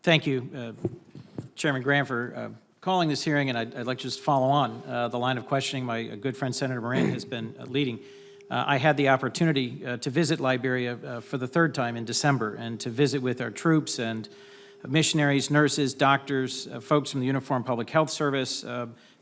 Thank you, Chairman Graham, for calling this hearing, and I'd like to just follow on the line of questioning my good friend Senator Moran has been leading. I had the opportunity to visit Liberia for the third time in December, and to visit with our troops and missionaries, nurses, doctors, folks from the Uniformed Public Health Service,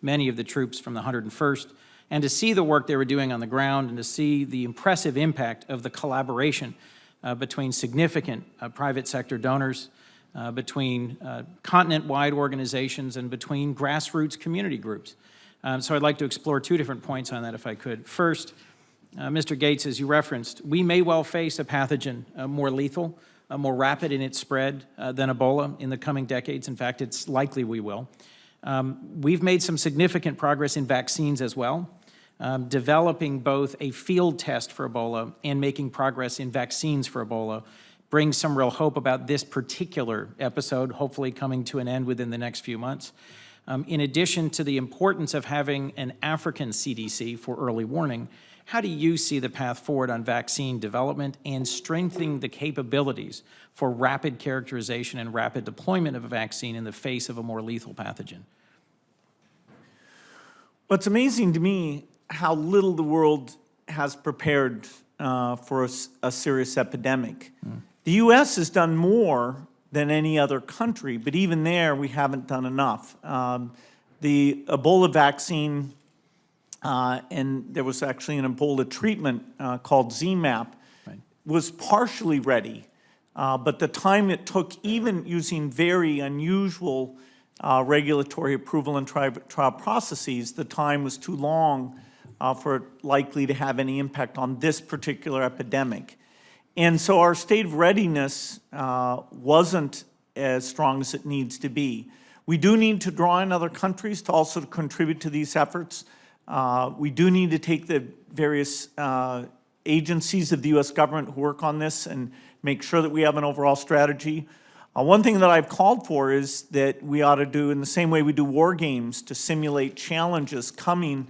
many of the troops from the 101st, and to see the work they were doing on the ground and to see the impressive impact of the collaboration between significant private sector donors, between continent-wide organizations, and between grassroots community groups. So I'd like to explore two different points on that if I could. First, Mr. Gates, as you referenced, we may well face a pathogen more lethal, more rapid in its spread than Ebola in the coming decades. In fact, it's likely we will. We've made some significant progress in vaccines as well, developing both a field test for Ebola and making progress in vaccines for Ebola brings some real hope about this particular episode, hopefully coming to an end within the next few months. In addition to the importance of having an African CDC for early warning, how do you see the path forward on vaccine development and strengthening the capabilities for rapid characterization and rapid deployment of a vaccine in the face of a more lethal pathogen? Well, it's amazing to me how little the world has prepared for a serious epidemic. The U.S. has done more than any other country, but even there, we haven't done enough. The Ebola vaccine, and there was actually an Ebola treatment called ZMapp, was partially ready, but the time it took, even using very unusual regulatory approval and trial processes, the time was too long for it likely to have any impact on this particular epidemic. And so our state of readiness wasn't as strong as it needs to be. We do need to draw in other countries to also contribute to these efforts. We do need to take the various agencies of the U.S. government who work on this and make sure that we have an overall strategy. One thing that I've called for is that we ought to do, in the same way we do war games, to simulate challenges coming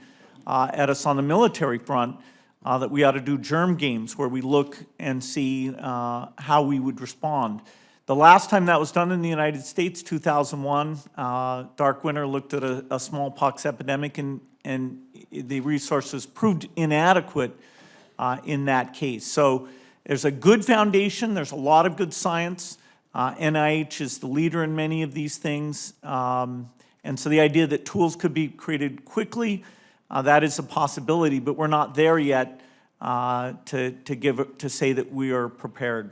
at us on the military front, that we ought to do germ games where we look and see how we would respond. The last time that was done in the United States, 2001, Dark Winter looked at a smallpox epidemic, and the resources proved inadequate in that case. So there's a good foundation, there's a lot of good science. NIH is the leader in many of these things. And so the idea that tools could be created quickly, that is a possibility, but we're not there yet to say that we are prepared.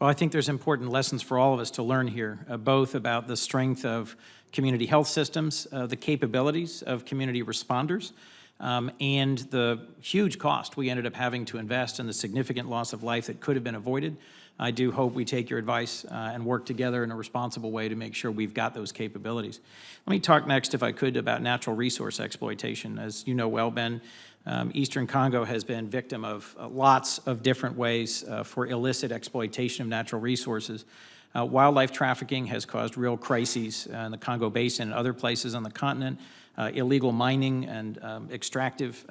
Well, I think there's important lessons for all of us to learn here, both about the strength of community health systems, the capabilities of community responders, and the huge cost we ended up having to invest and the significant loss of life that could have been avoided. I do hope we take your advice and work together in a responsible way to make sure we've got those capabilities. Let me talk next, if I could, about natural resource exploitation. As you know well, Ben, Eastern Congo has been victim of lots of different ways for illicit exploitation of natural resources. Wildlife trafficking has caused real crises in the Congo Basin and other places on the continent. Illegal mining and extractive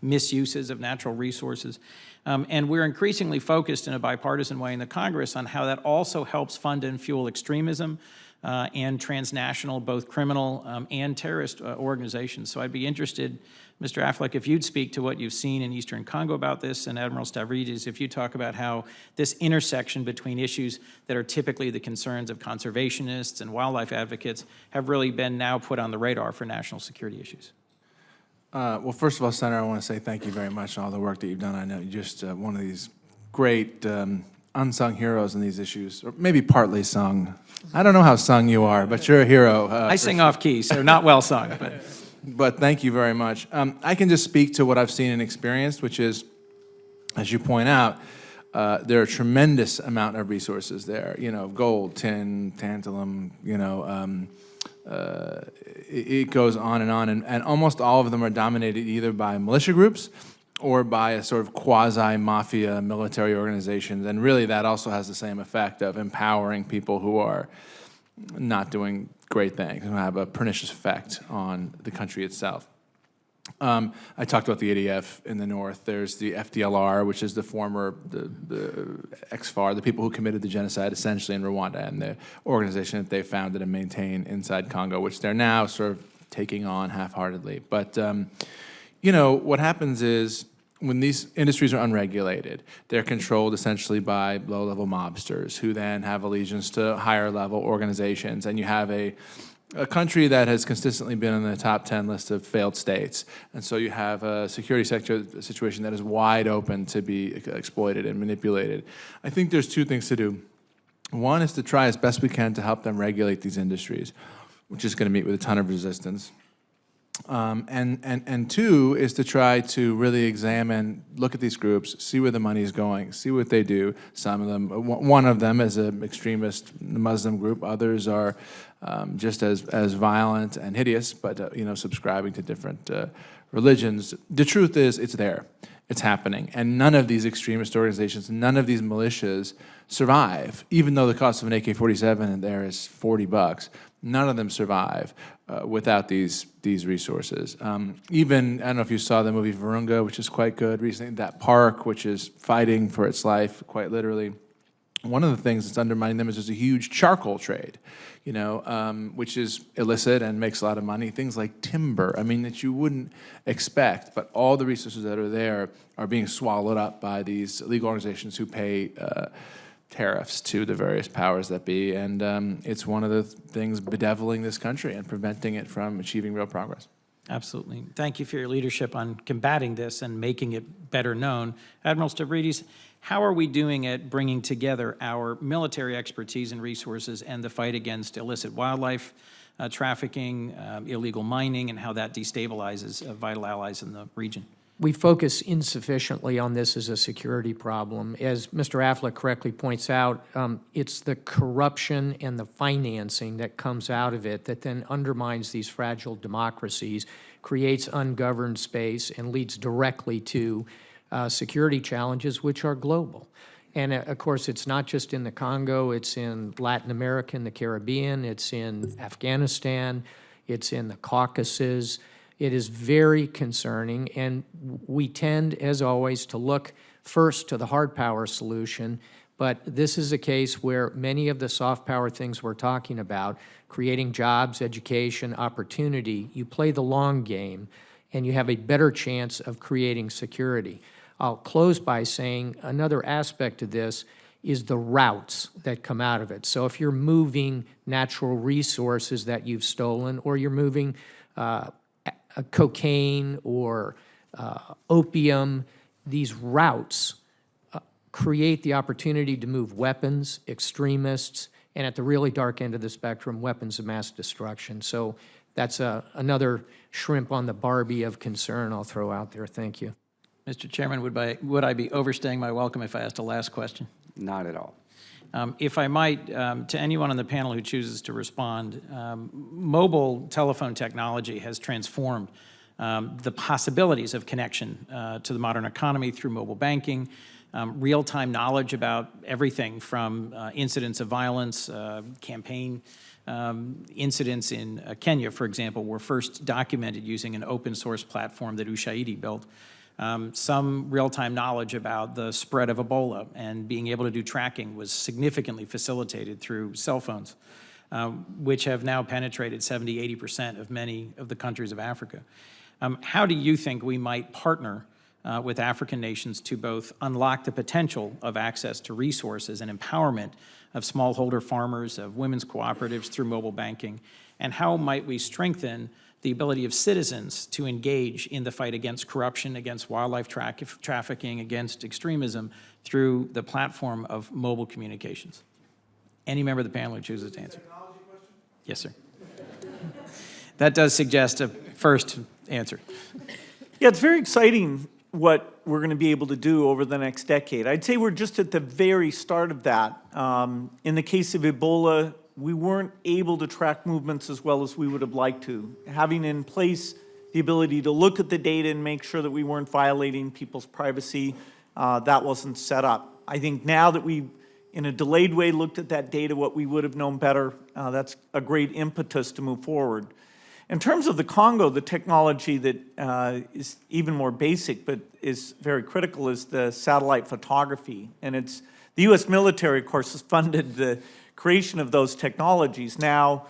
misuses of natural resources. And we're increasingly focused in a bipartisan way in the Congress on how that also helps fund and fuel extremism and transnational, both criminal and terrorist organizations. So I'd be interested, Mr. Affleck, if you'd speak to what you've seen in Eastern Congo about this, and Admiral Stavridis, if you talk about how this intersection between issues that are typically the concerns of conservationists and wildlife advocates have really been now put on the radar for national security issues. Well, first of all, Senator, I want to say thank you very much for all the work that you've done. I know you're just one of these great unsung heroes in these issues, or maybe partly sung. I don't know how sung you are, but you're a hero. I sing off key, so not well sung. But thank you very much. I can just speak to what I've seen and experienced, which is, as you point out, there are a tremendous amount of resources there. You know, gold, tin, tantalum, you know, it goes on, and almost all of them are dominated either by militia groups or by a sort of quasi-mafia military organizations, and really that also has the same effect of empowering people who are not doing great things, who have a pernicious effect on the country itself. I talked about the ADF in the north. There's the FDLR, which is the former, the ex-FAR, the people who committed the genocide essentially in Rwanda, and the organization that they founded and maintain inside Congo, which they're now sort of taking on half-heartedly. But, you know, what happens is when these industries are unregulated, they're controlled essentially by low-level mobsters who then have allegiance to higher-level organizations, and you have a country that has consistently been in the top 10 list of failed states. And so you have a security sector situation that is wide open to be exploited and manipulated. I think there's two things to do. One is to try as best we can to help them regulate these industries, which is going to meet with a ton of resistance. And two is to try to really examine, look at these groups, see where the money is going, see what they do. Some of them, one of them is an extremist Muslim group. Others are just as violent and hideous, but you know, subscribing to different religions. The truth is, it's there. It's happening. And none of these extremist organizations, none of these militias survive, even though the cost of an AK-47 in there is $40. None of them survive without these resources. Even, I don't know if you saw the movie Virunga, which is quite good recently, that park, which is fighting for its life, quite literally. One of the things that's undermining them is there's a huge charcoal trade, you know, which is illicit and makes a lot of money. Things like timber, I mean, that you wouldn't expect, but all the resources that are there are being swallowed up by these illegal organizations who pay tariffs to the various powers that be, and it's one of the things bedeviling this country and preventing it from achieving real progress. Absolutely. Thank you for your leadership on combating this and making it better known. Admiral Stavridis, how are we doing at bringing together our military expertise and resources and the fight against illicit wildlife trafficking, illegal mining, and how that destabilizes vital allies in the region? We focus insufficiently on this as a security problem. As Mr. Affleck correctly points out, it's the corruption and the financing that comes out of it that then undermines these fragile democracies, creates ungoverned space, and leads directly to security challenges which are global. And of course, it's not just in the Congo, it's in Latin America and the Caribbean, it's in Afghanistan, it's in the Caucasus. It is very concerning, and we tend, as always, to look first to the hard power solution, but this is a case where many of the soft power things we're talking about, creating jobs, education, opportunity, you play the long game, and you have a better chance of creating security. I'll close by saying another aspect of this is the routes that come out of it. So if you're moving natural resources that you've stolen, or you're moving cocaine or opium, these routes create the opportunity to move weapons, extremists, and at the really dark end of the spectrum, weapons of mass destruction. So that's another shrimp on the Barbie of concern I'll throw out there. Thank you. Mr. Chairman, would I be overstaying my welcome if I asked a last question? Not at all. If I might, to anyone on the panel who chooses to respond, mobile telephone technology has transformed the possibilities of connection to the modern economy through mobile banking, real-time knowledge about everything from incidents of violence, campaign incidents in Kenya, for example, were first documented using an open source platform that Ushahidi built. Some real-time knowledge about the spread of Ebola and being able to do tracking was significantly facilitated through cell phones, which have now penetrated 70–80% of many of the countries of Africa. How do you think we might partner with African nations to both unlock the potential of access to resources and empowerment of smallholder farmers, of women's cooperatives through mobile banking, and how might we strengthen the ability of citizens to engage in the fight against corruption, against wildlife trafficking, against extremism through the platform of mobile communications? Any member of the panel who chooses to answer. Yes, sir. That does suggest a first answer. Yeah, it's very exciting what we're going to be able to do over the next decade. I'd say we're just at the very start of that. In the case of Ebola, we weren't able to track movements as well as we would have liked to. Having in place the ability to look at the data and make sure that we weren't violating people's privacy, that wasn't set up. I think now that we, in a delayed way, looked at that data, what we would have known better, that's a great impetus to move forward. In terms of the Congo, the technology that is even more basic but is very critical is the satellite photography. And it's the U.S. military, of course, has funded the creation of those technologies. Now,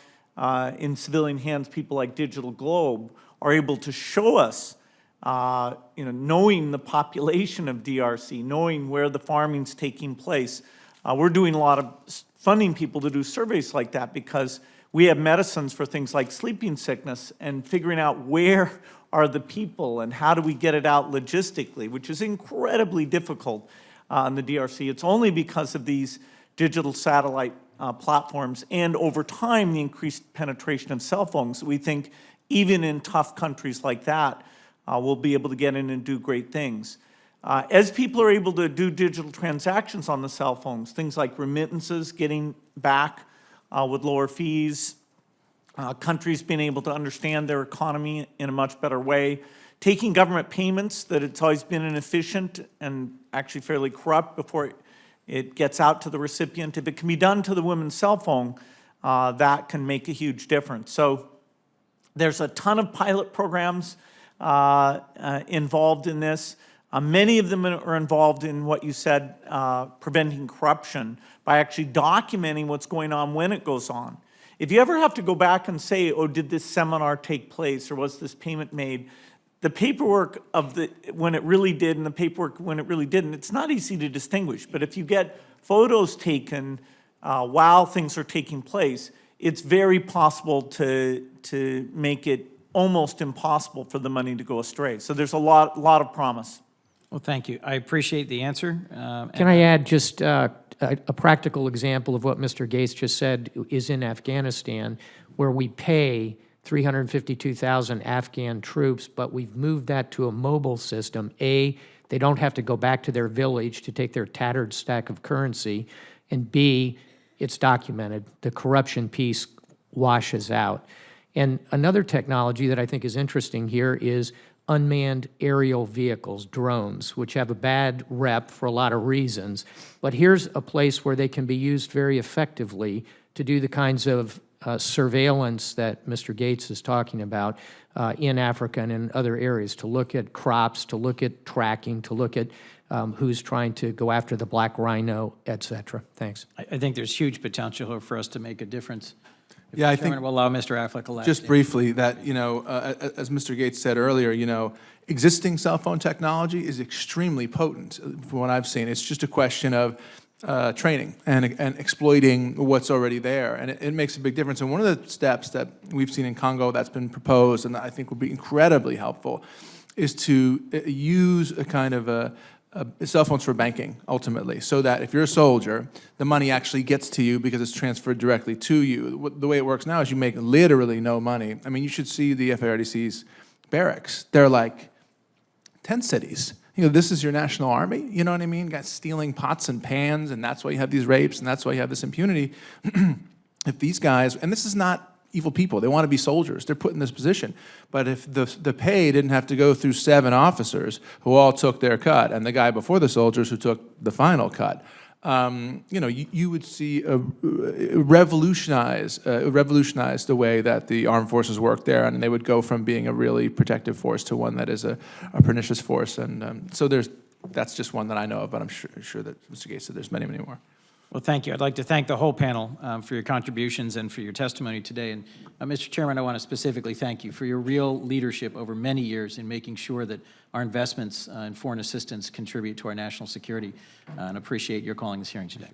in civilian hands, people like Digital Globe are able to show us, knowing the population of DRC, knowing where the farming's taking place. We're doing a lot of funding people to do surveys like that because we have medicines for things like sleeping sickness, and figuring out where are the people and how do we get it out logistically, which is incredibly difficult in the DRC. It's only because of these digital satellite platforms and over time the increased penetration of cell phones. We think even in tough countries like that, we'll be able to get in and do great things. As people are able to do digital transactions on the cell phones, things like remittances, getting back with lower fees, countries being able to understand their economy in a much better way, taking government payments that it's always been inefficient and actually fairly corrupt before it gets out to the recipient. If it can be done to the woman's cell phone, that can make a huge difference. So there's a ton of pilot programs involved in this. Many of them are involved in what you said, preventing corruption by actually documenting what's going on when it goes on. If you ever have to go back and say, oh, did this seminar take place or was this payment made, the paperwork of when it really did and the paperwork when it really didn't, it's not easy to distinguish. But if you get photos taken while things are taking place, it's very possible to make it almost impossible for the money to go astray. So there's a lot of promise. Well, thank you. I appreciate the answer. Can I add just a practical example of what Mr. Gates just said is in Afghanistan, where we pay 352,000 Afghan troops, but we've moved that to a mobile system. A, they don't have to go back to their village to take their tattered stack of currency, and B, it's documented. The corruption piece washes out. And another technology that I think is interesting here is unmanned aerial vehicles, drones, which have a bad rep for a lot of reasons. But here's a place where they can be used very effectively to do the kinds of surveillance that Mr. Gates is talking about in Africa and in other areas, to look at crops, to look at tracking, to look at who's trying to go after the black rhino, et cetera. Thanks. I think there's huge potential here for us to make a difference. If Yeah, the I think Chairman will allow Mr. Affleck to just briefly that, as Mr. Gates said earlier, existing cell phone technology is extremely potent from what I've seen. It's just a question of training and exploiting what's already there, and it makes a big difference. And one of the steps that we've seen in Congo that's been proposed and that I think would be incredibly helpful is to use a kind of cell phones for banking, ultimately, so that if you're a soldier, the money actually gets to you because it's transferred directly to you. The way it works now is you make literally no money. I mean, you should see the FARDC's barracks. They're like tent cities. This is your national army, you know what I mean? Guys stealing pots and pans, and that's why you have these rapes, and that's why you have this impunity. If these guys, and this is not evil people, they want to be soldiers, they're put in this position. But if the pay didn't have to go through 7 officers who all took their cut, and the guy before the soldiers who took the final cut, you would see revolutionize the way that the armed forces work there, and they would go from being a really protective force to one that is a pernicious force. And so that's just one that I know of, but I'm sure that Mr. Gates said there's many, many more. Well, thank you. I'd like to thank the whole panel for your contributions and for your testimony today. And Mr. Chairman, I want to specifically thank you for your real leadership over many years in making sure that our investments in foreign assistance contribute to our national security, and appreciate your calling this hearing today.